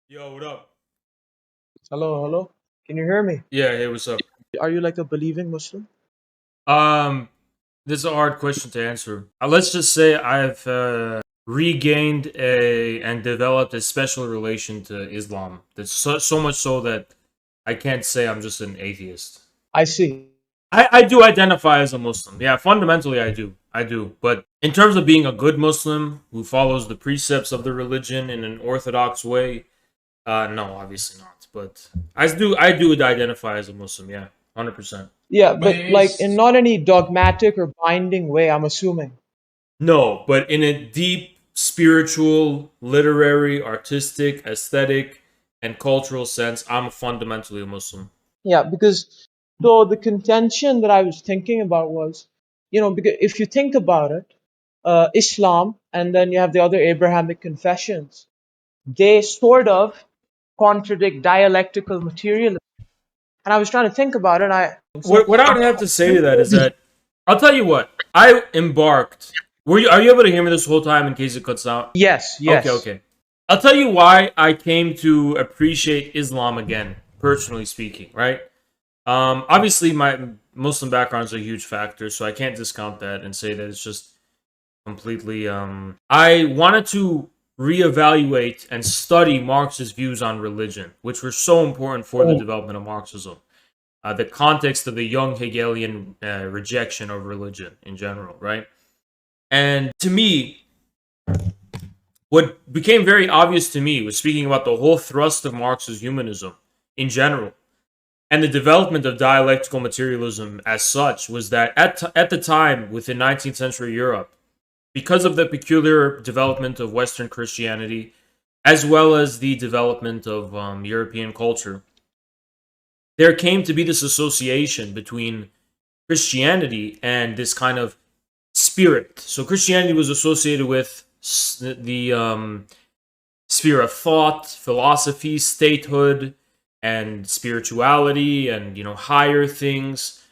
Yo, what up? Hello, hello. Can you hear me? Yeah, hey, what's up? Are you like a believing Muslim? Um, this is a hard question to answer. Let's just say I've regained a and developed a special relation to Islam. That's so much so that I can't say I'm just an atheist. I see. I do identify as a Muslim. Yeah, fundamentally I do. I do. But in terms of being a good Muslim who follows the precepts of the religion in an orthodox way, no, obviously not. But I do identify as a Muslim. Yeah, 100%. Yeah, but like in not any dogmatic or binding way, I'm assuming. No, but in a deep spiritual, literary, artistic, aesthetic, and cultural sense, I'm fundamentally a Muslim. Yeah, because so the contention that I was thinking about was, because if you think about it, Islam and then you have the other Abrahamic confessions, they sort of contradict dialectical materialism. And I was trying to think about it. I so What I would have to say to that is that I'll tell you what I embarked. Were you? Are you able to hear me this whole time in case it cuts out? yes, Okay, yes. okay. I'll tell you why I came to appreciate Islam again, personally speaking. Right? Obviously, my Muslim background is a huge factor, so I can't discount that and say that it's just completely. I wanted to reevaluate and study Marx's views on religion, which were so important for the development of Marxism. The context of the young Hegelian rejection of religion in general, right? And to me, what became very obvious to me was speaking about the whole thrust of Marx's humanism in general and the development of dialectical materialism as such was that at the time within 19th century Europe, because of the peculiar development of Western Christianity, as well as the development of European culture, there came to be this association between Christianity and this kind of spirit. So Christianity was associated with the sphere of thought, philosophy, statehood, and spirituality, and higher things.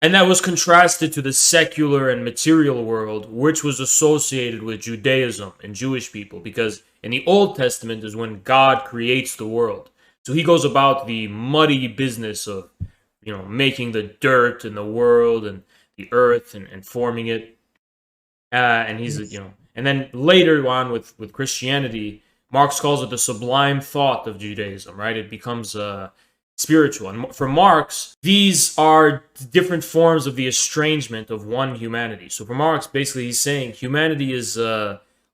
And that was contrasted to the secular and material world, which was associated with Judaism and Jewish people, because in the Old Testament is when God creates the world. So he goes about the muddy business of, making the dirt in the world and the earth and forming it. And he's, and then later on with Christianity, Marx calls it the sublime thought of Judaism, right? It becomes spiritual. And for Marx, these are different forms of the estrangement of one humanity. So for Marx, basically, he's saying humanity is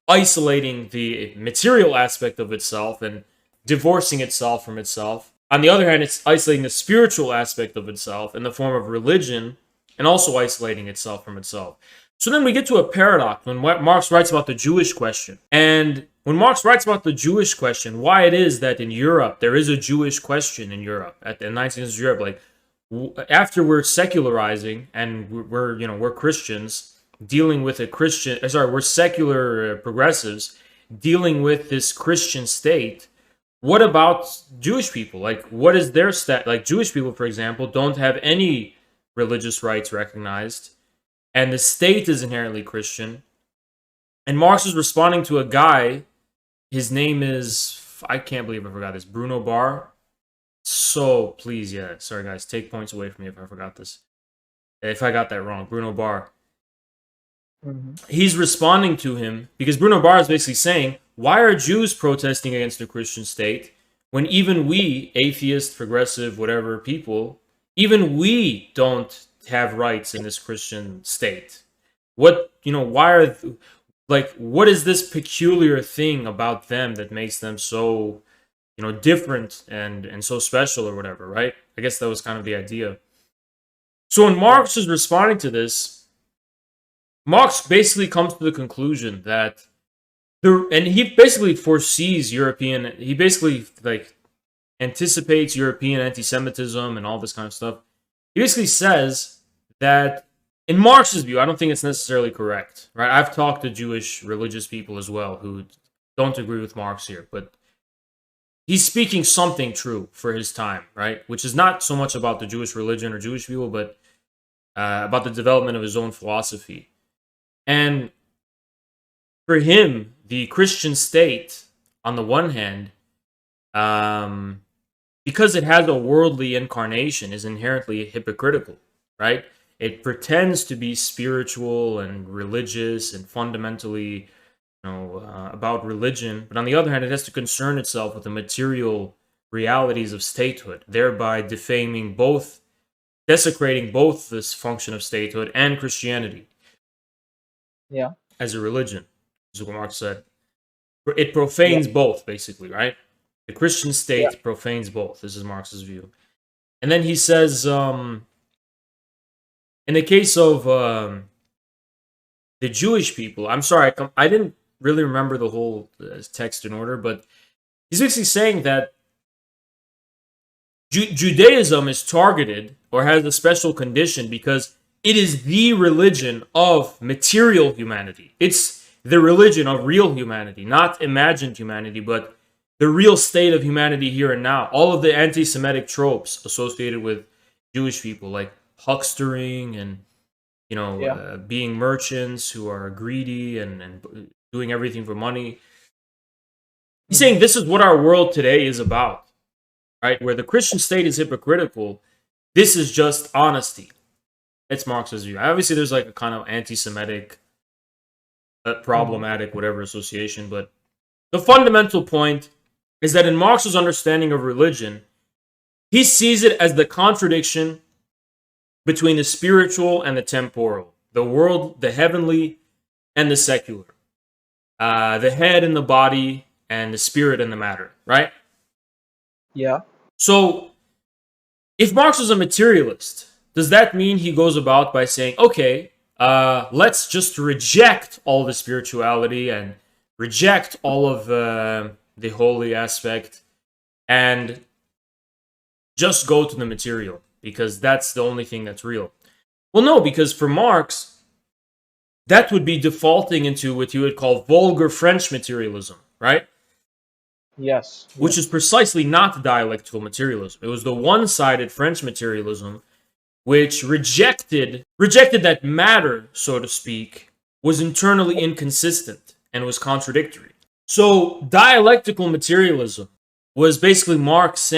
isolating the material aspect of itself and divorcing itself from itself. On the other hand, it's isolating the spiritual aspect of itself in the form of religion and also isolating itself from itself. So then we get to a paradox when Marx writes about the Jewish question. And when Marx writes about the Jewish question, why it is that in Europe, there is a Jewish question in Europe, at the 19th century Europe, like after we're secularizing and we're Christians dealing with we're secular progressives dealing with this Christian state. What about Jewish people? Like, what is their stat? Like, Jewish people, for example, don't have any religious rights recognized, and the state is inherently Christian. And Marx is responding to a guy. His name is, I can't believe I forgot this, Bruno Bar. So please, yeah, sorry guys, take points away from me if I forgot this. If I got that wrong, Bruno Bar. Mhm. He's responding to him because Bruno Bar is basically saying, why are Jews protesting against the Christian state when even we, atheist, progressive, whatever people, even we don't have rights in this Christian state? Why are, like, what is this peculiar thing about them that makes them so, different and so special or whatever, right? I guess that was kind of the idea. So when Marx is responding to this, Marx basically comes to the conclusion that and he basically foresees European. He basically like anticipates European anti-Semitism and all this kind of stuff. He basically says that in Marx's view, I don't think it's necessarily correct, right? I've talked to Jewish religious people as well who don't agree with Marx here, but he's speaking something true for his time, right? Which is not so much about the Jewish religion or Jewish people, but about the development of his own philosophy. And for him, the Christian state, on the one hand, because it has a worldly incarnation, is inherently hypocritical, right? It pretends to be spiritual and religious and fundamentally, about religion, but on the other hand, it has to concern itself with the material realities of statehood, thereby desecrating both this function of statehood and Christianity Yeah. as a religion, as what Marx said. It profanes both, basically, right? The Christian state profanes both. This is Marx's view. And then he says, in the case of the Jewish people, I'm sorry, I didn't really remember the whole text in order, but he's basically saying that Judaism is targeted or has a special condition because it is the religion of material humanity. It's the religion of real humanity, not imagined humanity, but the real state of humanity here and now. All of the anti-Semitic tropes associated with Jewish people, like huckstering and being merchants who are greedy and doing everything for money. He's saying this is what our world today is about, right? Where the Christian state is hypocritical, this is just honesty. It's Marx's view. Obviously, there's like a kind of anti-Semitic, problematic, whatever association, but the fundamental point is that in Marx's understanding of religion, he sees it as the contradiction between the spiritual and the temporal, the world, the heavenly, and the secular, the head and the body, and the spirit and the matter, right? Yeah. So, if Marx was a materialist, does that mean he goes about by saying, okay, let's just reject all the spirituality and reject all of the holy aspect and just go to the material because that's the only thing that's real? Well, no, because for Marx, that would be defaulting into what you would call vulgar French materialism, right? Yes. Which is precisely not dialectical materialism. It was the one-sided French materialism which rejected that matter, so to speak, was internally inconsistent and was contradictory. So dialectical materialism was basically Marx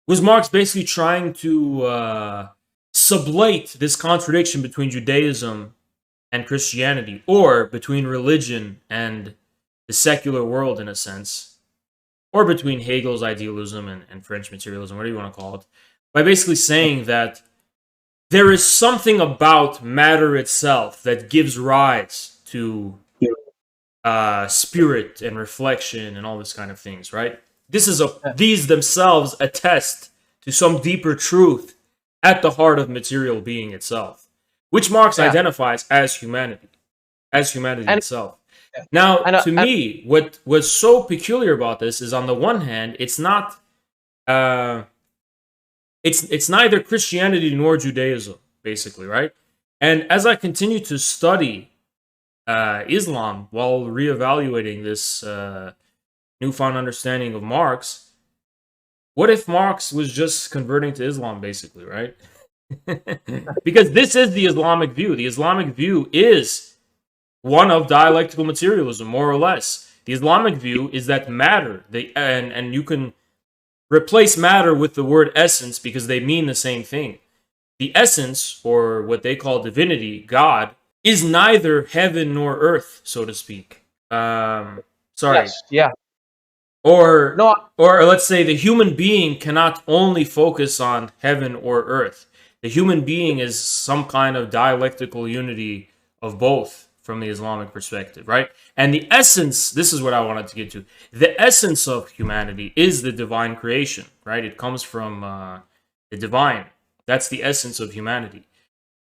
basically trying to sublate this contradiction between Judaism and Christianity, or between religion and the secular world in a sense, or between Hegel's idealism and French materialism, whatever you want to call it, by basically saying that there is something about matter itself that gives rise to spirit and reflection and all this kind of things, right? These themselves attest to some deeper truth at the heart of material being itself, which Marx identifies as humanity itself. Now, to me, what was so peculiar about this is, on the one hand, it's not, it's neither Christianity nor Judaism, basically, right? And as I continue to study Islam while reevaluating this newfound understanding of Marx, what if Marx was just converting to Islam, basically, right? Because this is the Islamic view. The Islamic view is one of dialectical materialism, more or less. The Islamic view is that matter, and you can replace matter with the word essence because they mean the same thing. The essence, or what they call divinity, God, is neither heaven nor earth, so to speak. Sorry. Yes, yeah. Or let's say the human being cannot only focus on heaven or earth. The human being is some kind of dialectical unity of both from the Islamic perspective, right? And the essence, this is what I wanted to get to. The essence of humanity is the divine creation, right? It comes from the divine. That's the essence of humanity.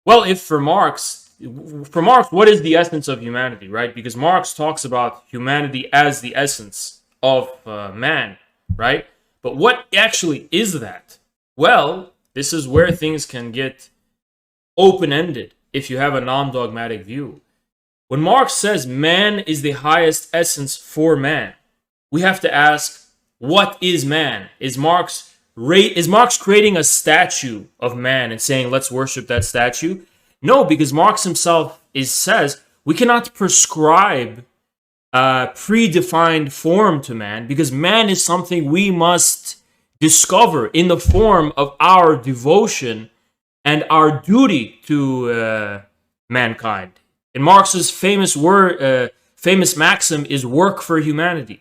Well, if for Marx, what is the essence of humanity, right? Because Marx talks about humanity as the essence of man, right? But what actually is that? Well, this is where things can get open-ended if you have a non-dogmatic view. When Marx says man is the highest essence for man, we have to ask, what is man? Is Marx creating a statue of man and saying, let's worship that statue? No, because Marx himself says we cannot prescribe predefined form to man, because man is something we must discover in the form of our devotion and our duty to mankind. And Marx's famous maxim is "work for humanity."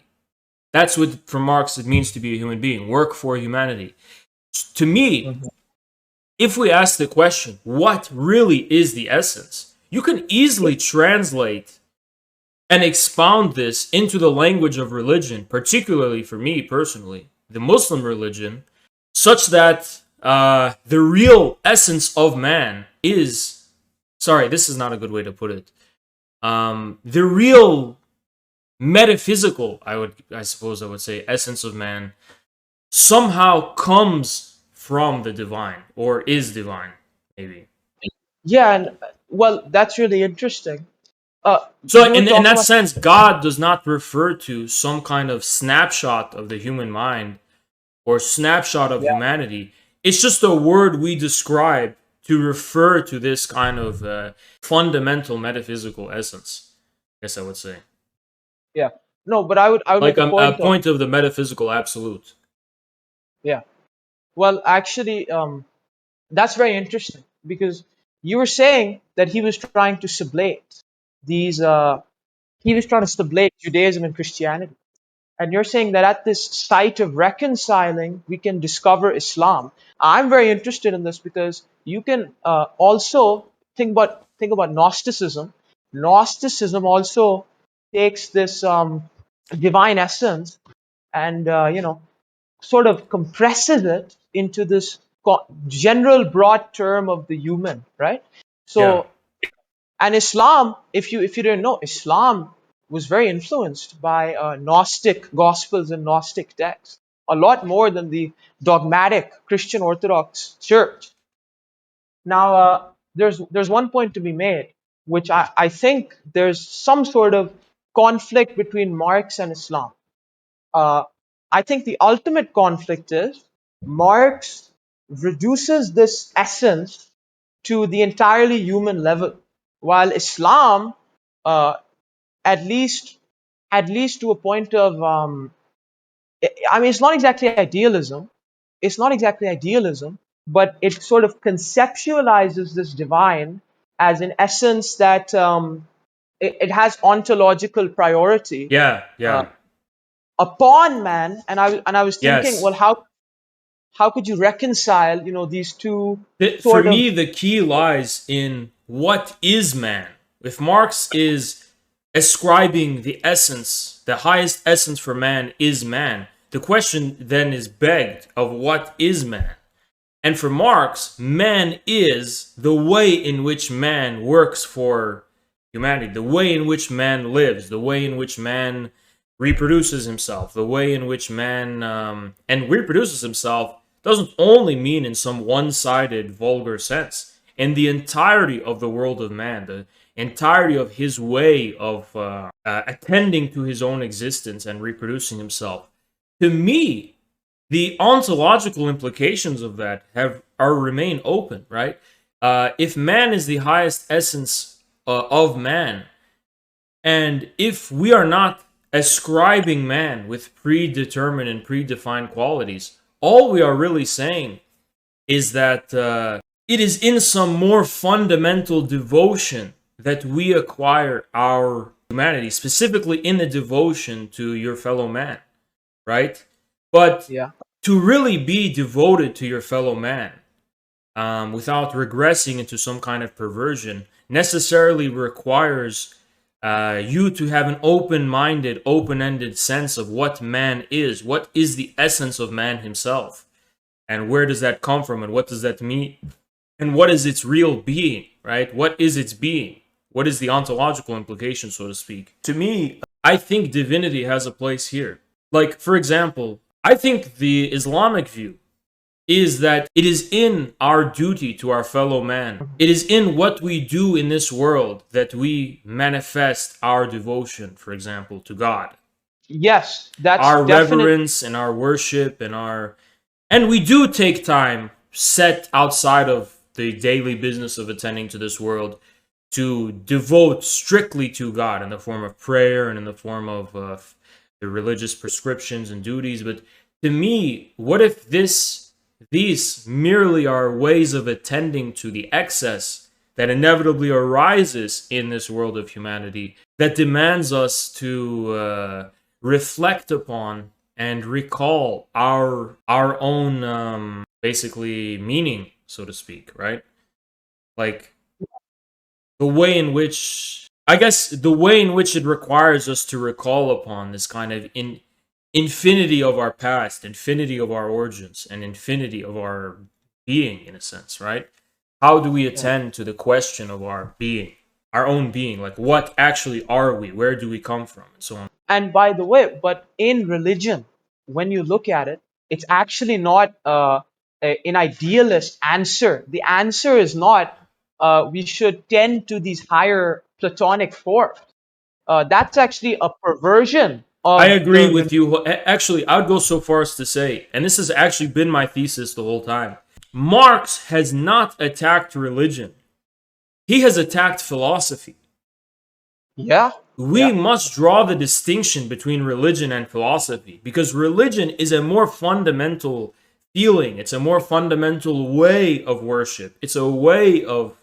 That's what, for Marx, it means to be a human being. Work for humanity. To me, if we ask the question, what really is the essence? You can easily translate and expound this into the language of religion, particularly for me personally, the Muslim religion, such that the real essence of man is, sorry, this is not a good way to put it. The real metaphysical, I suppose I would say, essence of man somehow comes from the divine, or is divine, maybe. Yeah, and well, that's really interesting. So You were in talking that about sense, God does not refer to some kind of snapshot of the human mind or snapshot of yeah, humanity. It's just a word we describe to refer to this kind of fundamental metaphysical essence, I guess I would say. yeah. No, but I would Like make a a point of point of the metaphysical absolute. yeah. Well, actually, that's very interesting because you were saying that he was trying to sublate these. He was trying to sublate Judaism and Christianity. And you're saying that at this site of reconciling, we can discover Islam. I'm very interested in this because you can also think about Gnosticism. Gnosticism also takes this divine essence and sort of compresses it into this general broad term of the human, right? Yeah, So, and Islam, if you didn't know, Islam was very influenced by Gnostic gospels and Gnostic texts, a lot more than the dogmatic Christian Orthodox Church. Now, there's one point to be made, which I think there's some sort of conflict between Marx and Islam. Uh, I think the ultimate conflict is Marx reduces this essence to the entirely human level, while Islam, uh, at least to a point of, I mean, it's not exactly idealism. It's not exactly idealism, but it sort of conceptualizes this divine as an essence that it has ontological priority yeah, uh, yeah. upon man. And I was thinking, well, Yes. how could you reconcile, these two For sort of me, the key lies in what is man. If Marx is ascribing the essence, the highest essence for man is man, the question then is begged of what is man? And for Marx, man is the way in which man works for humanity, the way in which man lives, the way in which man reproduces himself, the way in which man and reproduces himself doesn't only mean in some one-sided, vulgar sense. In the entirety of the world of man, the entirety of his way of attending to his own existence and reproducing himself. To me, the ontological implications of that are remain open, right? If man is the highest essence of man, and if we are not ascribing man with predetermined and predefined qualities, all we are really saying is that it is in some more fundamental devotion that we acquire our humanity, specifically in the devotion to your fellow man, right? But yeah. to really be devoted to your fellow man without regressing into some kind of perversion necessarily requires you to have an open-minded, open-ended sense of what man is. What is the essence of man himself? And where does that come from? And what does that mean? And what is its real being, right? What is its being? What is the ontological implication, so to speak? To me, I think divinity has a place here. Like, for example, I think the Islamic view is that it is in our duty to our fellow man. It is in what we do in this world that we manifest our devotion, for example, to God. Yes, that's Our definite. reverence and our worship and we do take time set outside of the daily business of attending to this world to devote strictly to God in the form of prayer and in the form of the religious prescriptions and duties. But to me, what if these merely are ways of attending to the excess that inevitably arises in this world of humanity that demands us to reflect upon and recall our own basically meaning, so to speak, right? Like the way in which, I guess, the way in which it requires us to recall upon this kind of infinity of our past, infinity of our origins, and infinity of our being, in a sense, right? How do we attend to the question of our being, our own being? Like, what actually are we? Where do we come from? And so on. And by the way, but in religion, when you look at it, it's actually not an idealist answer. The answer is not we should tend to these higher Platonic forms. That's actually a perversion I of agree with you. Actually, I would go so far as to say, and this has actually been my thesis the whole time, Marx has not attacked religion. He has attacked philosophy. Yeah. We must draw the distinction between religion and philosophy, because religion is a more fundamental feeling. It's a more fundamental way of worship. It's a way of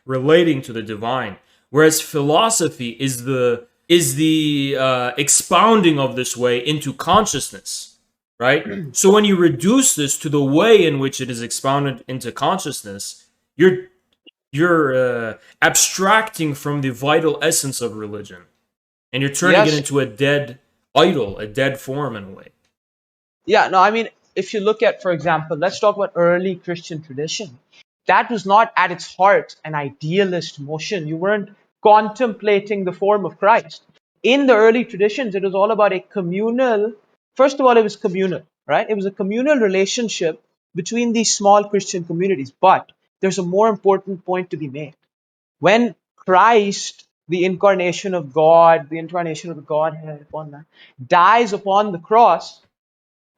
relating to the divine. Whereas philosophy is the expounding of this way into consciousness, right? So when you reduce this to the way in which it is expounded into consciousness, you're abstracting from the vital essence of religion, and you're turning it into a dead idol, a dead form in a way. Yeah, no, I mean, if you look at, for example, let's talk about early Christian tradition. That was not at its heart an idealist motion. You weren't contemplating the form of Christ. In the early traditions, it was all about a communal, first of all, it was communal, right? It was a communal relationship between these small Christian communities. But there's a more important point to be made. When Christ, the incarnation of God, the incarnation of the Godhead upon man, dies upon the cross,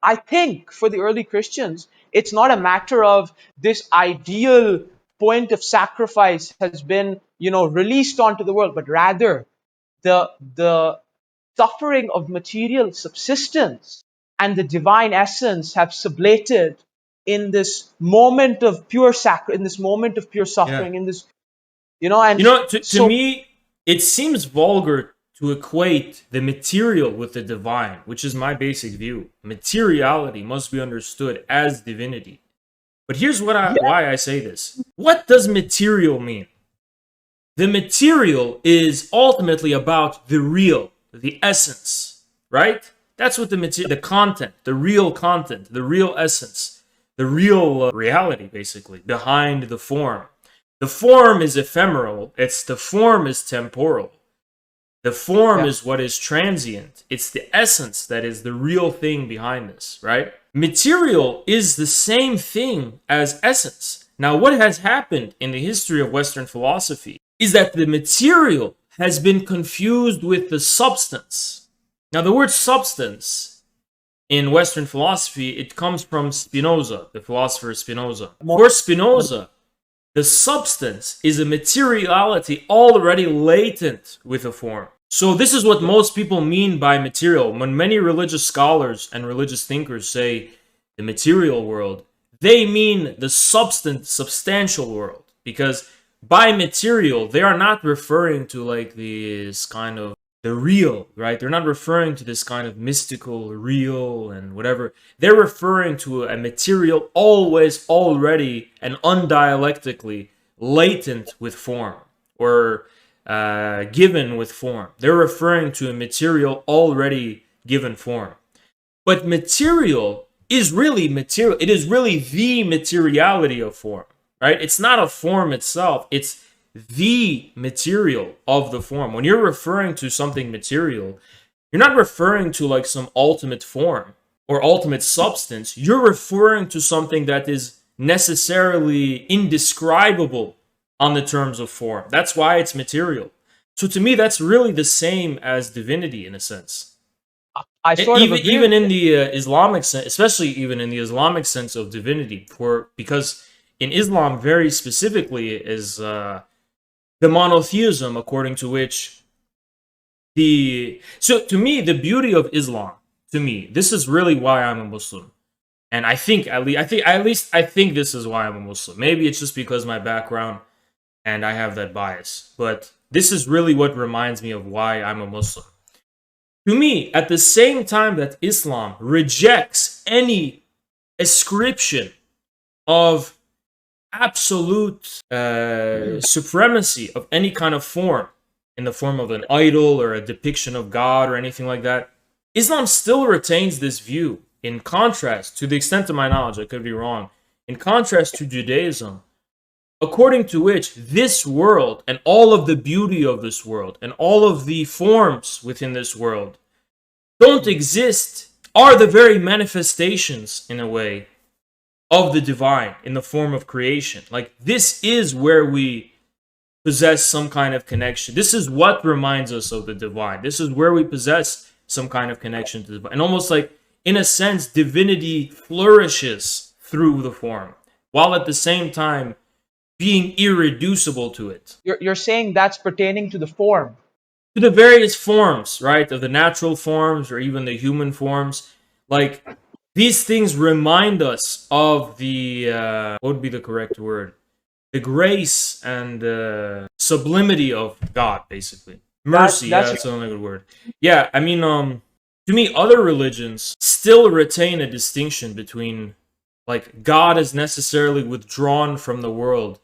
I think for the early Christians, it's not a matter of this ideal point of sacrifice has been, released onto the world, but rather the suffering of material subsistence and the divine essence have sublated in this moment of pure in this moment of pure suffering, in this, To me, it seems vulgar to equate the material with the divine, which is my basic view. Materiality must be understood as divinity. But here's why I say this. What does material mean? The material is ultimately about the real, the essence, right? That's what the content, the real essence, the real reality, basically, behind the form. The form is ephemeral. The form is temporal. The form is what is transient. It's the essence that is the real thing behind this, right? Material is the same thing as essence. Now, what has happened in the history of Western philosophy is that the material has been confused with the substance. Now, the word substance in Western philosophy, it comes from Spinoza, the philosopher Spinoza. For Spinoza, the substance is a materiality already latent with a form. So this is what most people mean by material. When many religious scholars and religious thinkers say the material world, they mean the substantial world. Because by material, they are not referring to like this kind of the real, right? They're not referring to this kind of mystical, real, and whatever. They're referring to a material always, already, and undialectically latent with form, or given with form. They're referring to a material already given form. But material is really material. It is really the materiality of form, right? It's not a form itself. It's the material of the form. When you're referring to something material, you're not referring to like some ultimate form or ultimate substance. You're referring to something that is necessarily indescribable on the terms of form. That's why it's material. So to me, that's really the same as divinity in a sense. Even in the Islamic sense, especially even in the Islamic sense of divinity, because in Islam very specifically is the monotheism according to which to me the beauty of Islam, to me, this is really why I'm a Muslim. And I think this is why I'm a Muslim. Maybe it's just because my background and I have that bias, but this is really what reminds me of why I'm a Muslim. To me, at the same time that Islam rejects any ascription of absolute supremacy of any kind of form, in the form of an idol or a depiction of God or anything like that, Islam still retains this view, in contrast, to the extent of my knowledge, I could be wrong, in contrast to Judaism, according to which this world and all of the beauty of this world and all of the forms within this world don't exist, are the very manifestations, in a way, of the divine in the form of creation. Like, this is where we possess some kind of connection. This is what reminds us of the divine. This is where we possess some kind of connection to the divine. And almost like, in a sense, divinity flourishes through the form, while at the same time being irreducible to it. You're saying that's pertaining to the form. To the various forms, right? Of the natural forms or even the human forms. Like, these things remind us of the, what would be the correct word? The grace and sublimity of God, basically. Mercy, that's the only good word. Yeah, I mean, to me, other religions still retain a distinction between, like, God is necessarily withdrawn from the world,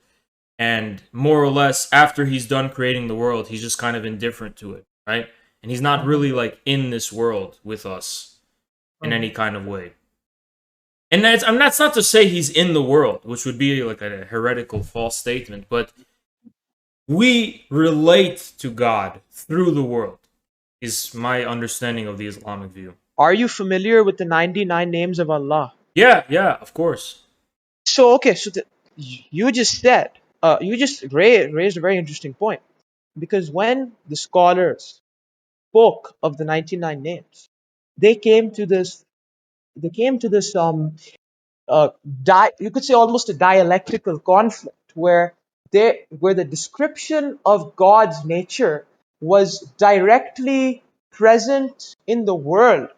and more or less, after he's done creating the world, he's just kind of indifferent to it, right? And he's not really, like, in this world with us in any kind of way. And that's not to say he's in the world, which would be like a heretical false statement, but we relate to God through the world, is my understanding of the Islamic view. Are you familiar with the 99 names of Allah? Yeah, of course. So, okay, so you just said, you just raised a very interesting point. Because when the scholars spoke of the 99 names, they came to this you could say almost a dialectical conflict where the description of God's nature was directly present in the world.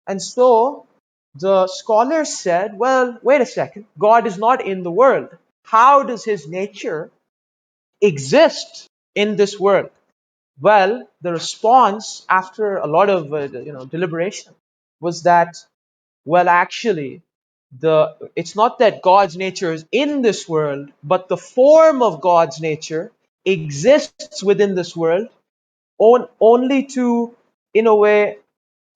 And so the scholars said, well, wait a second, God is not in the world. How does his nature exist in this world? Well, the response after a lot of deliberation was that, well, actually, it's not that God's nature is in this world, but the form of God's nature exists within this world only to, in a way,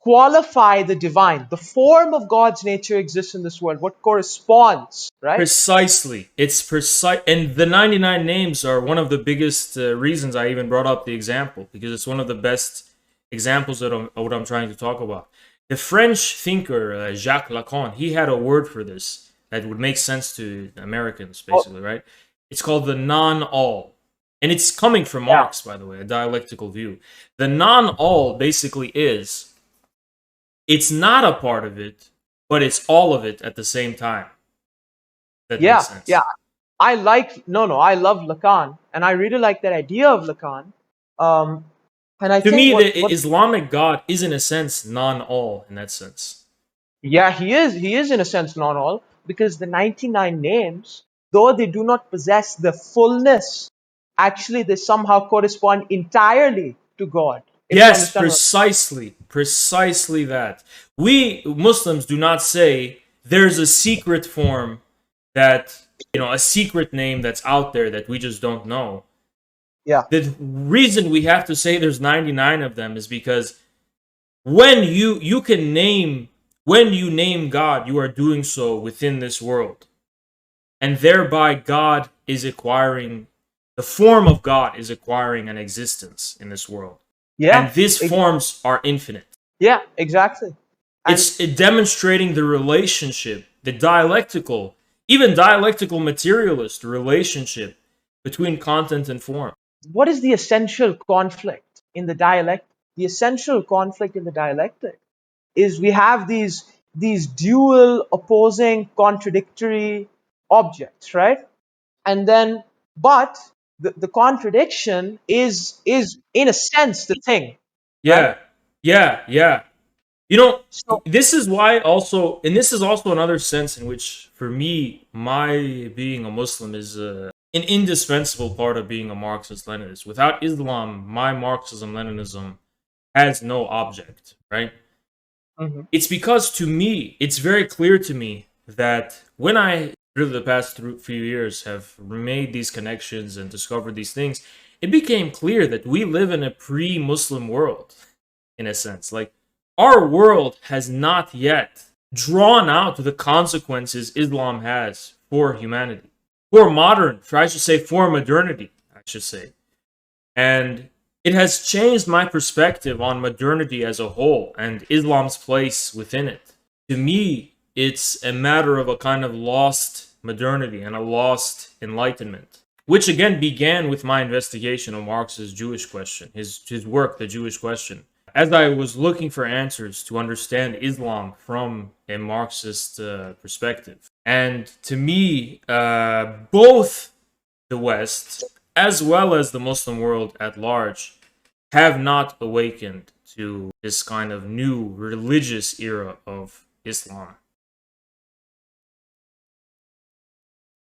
qualify the divine. The form of God's nature exists in this world, what corresponds, right? Precisely. It's precise. And the 99 names are one of the biggest reasons I even brought up the example, because it's one of the best examples of what I'm trying to talk about. The French thinker Jacques Lacan, he had a word for this that would make sense to Americans, basically, right? It's called the nonall. And it's coming from Marx, by the way, a dialectical view. The nonall basically is, it's not a part of it, but it's all of it at the same time. That makes sense. Yeah. I love Lacan, and I really like that idea of Lacan. And I To think me, the Islamic God is, in a sense, non-all in that sense. Yeah, he is. He is in a sense not all, because the 99 names, though they do not possess the fullness, actually they somehow correspond entirely to God. If you Yes, understand precisely that. We Muslims do not say there's a secret form that, a secret name that's out there that we just don't know. Yeah. The reason we have to say there's 99 of them is because when you name God, you are doing so within this world. And thereby God is acquiring, the form of God is acquiring an existence in this world. Yeah. And these forms are infinite. Yeah, exactly. It's demonstrating the relationship, the dialectical, even dialectical materialist relationship between content and form. What is the essential conflict in the dialect? The essential conflict in the dialectic is we have these dual, opposing, contradictory objects, right? And then, but the contradiction is in a sense the thing, right? Yeah, yeah. You know, So this is why also, and this is also another sense in which, for me, my being a Muslim is an indispensable part of being a Marxist-Leninist. Without Islam, my Marxism-Leninism has no object, right? mhm, It's because to me, it's very clear to me that when I, through the past few years, have made these connections and discovered these things, it became clear that we live in a pre-Muslim world, in a sense. Like, our world has not yet drawn out the consequences Islam has for humanity, for modern, for I should say, for modernity, I should say. And it has changed my perspective on modernity as a whole and Islam's place within it. To me, it's a matter of a kind of lost modernity and a lost enlightenment, which again began with my investigation of Marx's Jewish question, his work, The Jewish Question. As I was looking for answers to understand Islam from a Marxist perspective. And to me, both the West, as well as the Muslim world at large, have not awakened to this kind of new religious era of Islam.